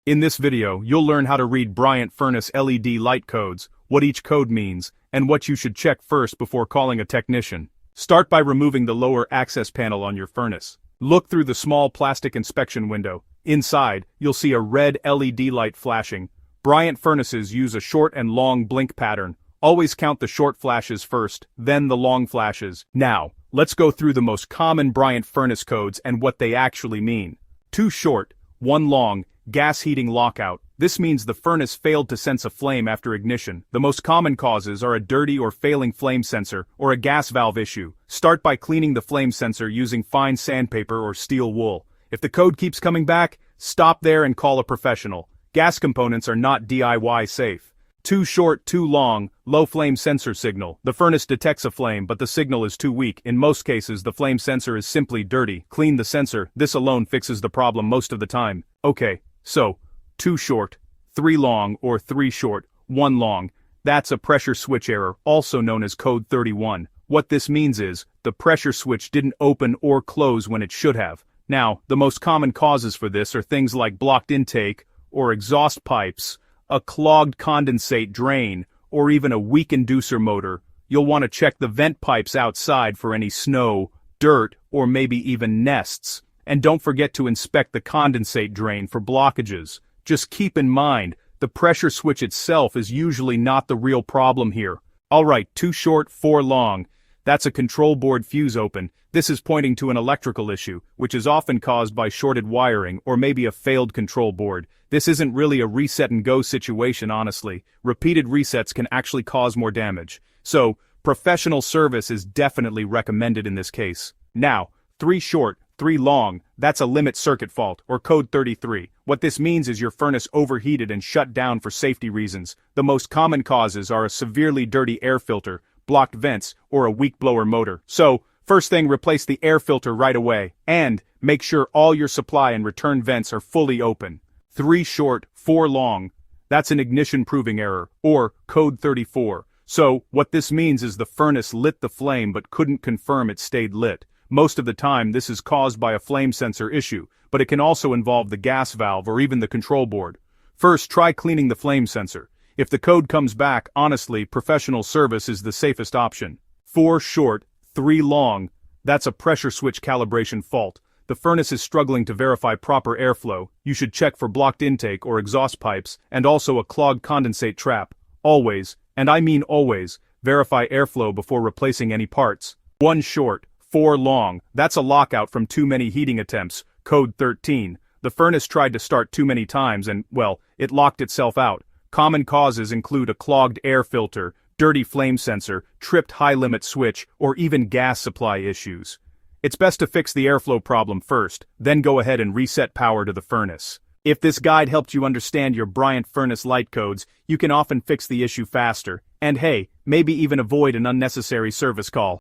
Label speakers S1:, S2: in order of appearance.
S1: In this video, you'll learn how to read Bryant furnace LED light codes, what each code means, and what you should check first before calling a technician. Start by removing the lower access panel on your furnace. Look through the small plastic inspection window. Inside, you'll see a red LED light flashing. Bryant furnaces use a short and long blink pattern. Always count the short flashes first, then the long flashes. Now, let's go through the most common Bryant furnace codes and what they actually mean. 2 short, 1 long, gas heating lockout. This means the furnace failed to sense a flame after ignition. The most common causes are a dirty or failing flame sensor or a gas valve issue. Start by cleaning the flame sensor using fine sandpaper or steel wool. If the code keeps coming back, stop there and call a professional. Gas components are not DIY safe. 2 short, 2 long, low flame sensor signal. The furnace detects a flame, but the signal is too weak. In most cases, the flame sensor is simply dirty. Clean the sensor. This alone fixes the problem most of the time. Okay, so 2 short, 3 long, or 3 short, 1 long. That's a pressure switch error, also known as code 31. What this means is, the pressure switch didn't open or close when it should have. Now, the most common causes for this are things like blocked intake, or exhaust pipes, a clogged condensate drain, or even a weak inducer motor. You'll want to check the vent pipes outside for any snow, dirt, or maybe even nests. And don't forget to inspect the condensate drain for blockages. Just keep in mind, the pressure switch itself is usually not the real problem here. Alright, 2 short, 4 long. That's a control board fuse open. This is pointing to an electrical issue, which is often caused by shorted wiring or maybe a failed control board. This isn't really a reset and go situation, honestly. Repeated resets can actually cause more damage. So, professional service is definitely recommended in this case. Now, 3 short, 3 long, that's a limit circuit fault, or code 33. What this means is your furnace overheated and shut down for safety reasons. The most common causes are a severely dirty air filter, blocked vents, or a weak blower motor. So, first thing, replace the air filter right away, and make sure all your supply and return vents are fully open. 3 short, 4 long, that's an ignition proving error, or code 34. So, what this means is the furnace lit the flame but couldn't confirm it stayed lit. Most of the time this is caused by a flame sensor issue, but it can also involve the gas valve or even the control board. First, try cleaning the flame sensor. If the code comes back, honestly, professional service is the safest option. 4 short, 3 long, that's a pressure switch calibration fault. The furnace is struggling to verify proper airflow. You should check for blocked intake or exhaust pipes, and also a clogged condensate trap. Always, and I mean always, verify airflow before replacing any parts. 1 short, 4 long, that's a lockout from too many heating attempts, code 13. The furnace tried to start too many times and, well, it locked itself out. Common causes include a clogged air filter, dirty flame sensor, tripped high-limit switch, or even gas supply issues. It's best to fix the airflow problem first, then go ahead and reset power to the furnace. If this guide helped you understand your Bryant furnace light codes, you can often fix the issue faster. And hey, maybe even avoid an unnecessary service call.